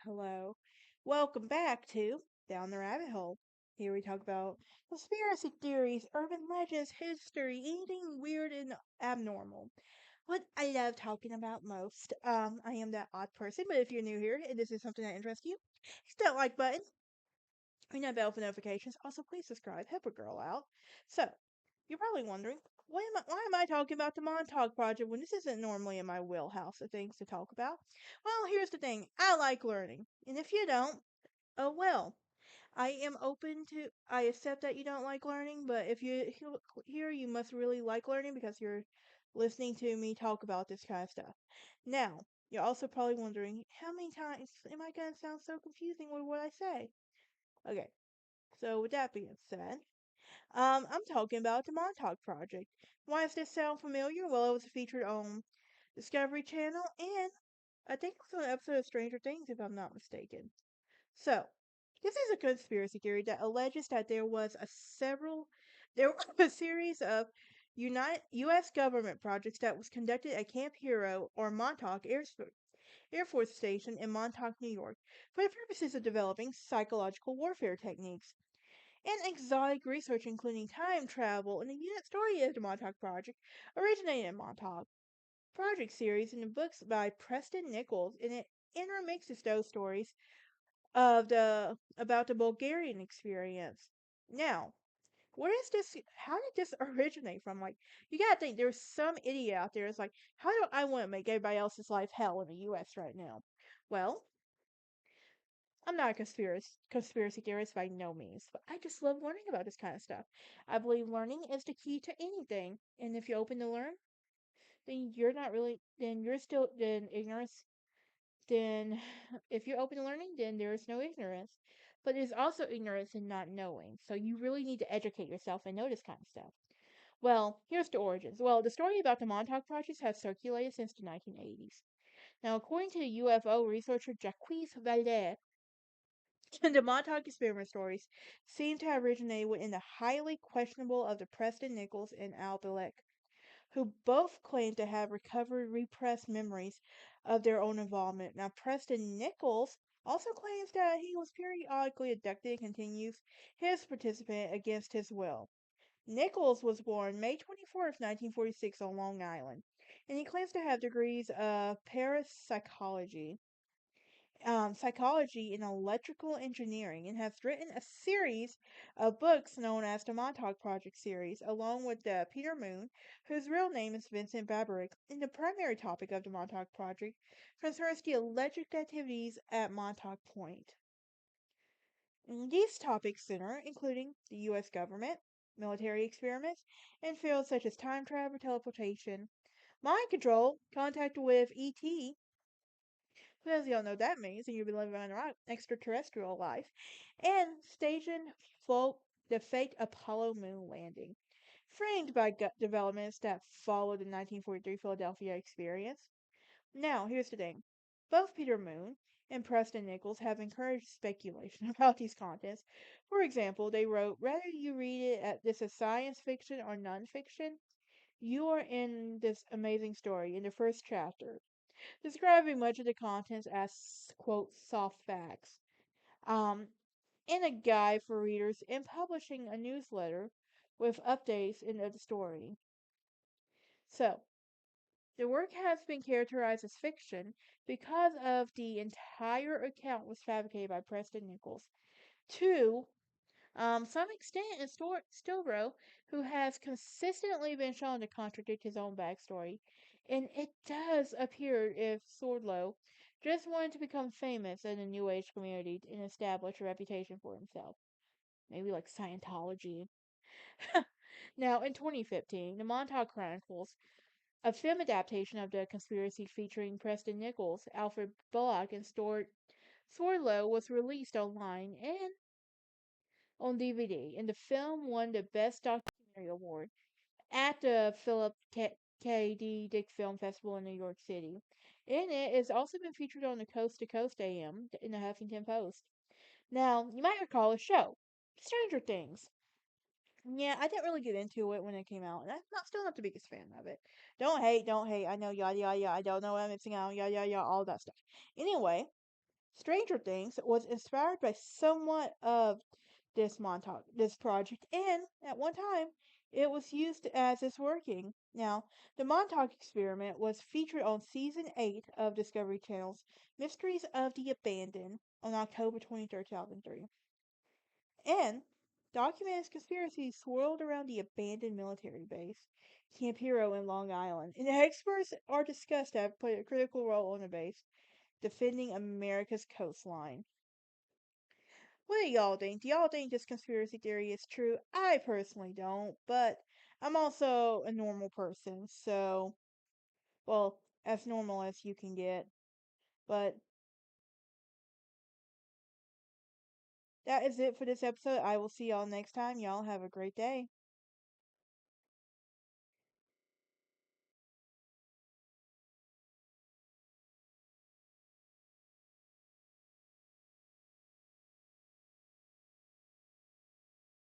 Hello. Welcome back to Down the Rabbit Hole. Here we talk about conspiracy theories, urban legends, history, anything weird and abnormal. What I love talking about most. I am that odd person, but if you're new here and this is something that interests you, hit that like button, ring that bell for notifications. Also, please subscribe. Help a girl out. So, you're probably wondering, why am I talking about the Montauk Project when this isn't normally in my wheelhouse of things to talk about? Well, here's the thing. I like learning. And if you don't, oh well. I accept that you don't like learning, but if here, you must really like learning because you're listening to me talk about this kind of stuff. Now, you're also probably wondering, how many times am I going to sound so confusing with what I say? Okay, so with that being said, I'm talking about the Montauk Project. Why does this sound familiar? Well, it was featured on Discovery Channel, and I think it was on an episode of Stranger Things, if I'm not mistaken. So, this is a conspiracy theory that alleges that there was a series of U.S. government projects that was conducted at Camp Hero or Montauk Air Force Station in Montauk, New York, for the purposes of developing psychological warfare techniques and exotic research, including time travel, and the unit story of the Montauk Project originated in Montauk Project series in the books by Preston Nichols, and it intermixes those stories of the about the Bulgarian experience. Now, where is this? How did this originate from? Like, you gotta think there's some idiot out there. It's like, how do I want to make everybody else's life hell in the U.S. right now? Well, I'm not a conspiracy theorist by no means, but I just love learning about this kind of stuff. I believe learning is the key to anything, and if you're open to learn, then you're not really, then you're still, then ignorance, then if you're open to learning, then there's no ignorance. But there's also ignorance in not knowing, so you really need to educate yourself and know this kind of stuff. Well, here's the origins. Well, the story about the Montauk Project has circulated since the 1980s. Now, according to UFO researcher Jacques Vallée, the Montauk experiment stories seem to have originated within the highly questionable of the Preston Nichols and Al Bilek, who both claim to have recovered repressed memories of their own involvement. Now, Preston Nichols also claims that he was periodically abducted and continues his participation against his will. Nichols was born May 24th, 1946 on Long Island, and he claims to have degrees of parapsychology psychology and electrical engineering and has written a series of books known as the Montauk Project series, along with Peter Moon, whose real name is Vincent Baberick. And the primary topic of the Montauk Project concerns the alleged activities at Montauk Point. And these topics center including the U.S. government, military experiments, and fields such as time travel, teleportation, mind control, contact with ET, because you all know what that means, and you'll be living on an extraterrestrial life, and staging float the fake Apollo moon landing, framed by developments that followed the 1943 Philadelphia experience. Now, here's the thing. Both Peter Moon and Preston Nichols have encouraged speculation about these contents. For example, they wrote, whether you read it as this is science fiction or nonfiction, you are in this amazing story in the first chapter describing much of the contents as, quote, soft facts, um, in a guide for readers and publishing a newsletter with updates in the story. So, the work has been characterized as fiction because of the entire account was fabricated by Preston Nichols. To some extent in Stilbro, who has consistently been shown to contradict his own backstory. And it does appear if Swordlow just wanted to become famous in the New Age community and establish a reputation for himself. Maybe like Scientology. Now, in 2015, the Montauk Chronicles, a film adaptation of the conspiracy featuring Preston Nichols, Alfred Bullock, and Swordlow, was released online and on DVD, and the film won the Best Documentary Award at the Philip K. Dick Film Festival in New York City. In it, it's also been featured on the Coast to Coast AM in the Huffington Post. Now, you might recall a show, Stranger Things. Yeah, I didn't really get into it when it came out, and I'm not still not the biggest fan of it. Don't hate, don't hate. I know, yada yada yada. I don't know what I'm missing out, yada yada yada, all that stuff. Anyway, Stranger Things was inspired by somewhat of this project, and at one time it was used as it's working. Now, the Montauk experiment was featured on season 8 of Discovery Channel's Mysteries of the Abandoned on October 23rd, 2003. And documented conspiracies swirled around the abandoned military base, Camp Hero in Long Island, and experts are discussed to have played a critical role on the base, defending America's coastline. What do y'all think? Do y'all think this conspiracy theory is true? I personally don't, but I'm also a normal person, so, well, as normal as you can get. But that is it for this episode. I will see y'all next time. Y'all have a great day.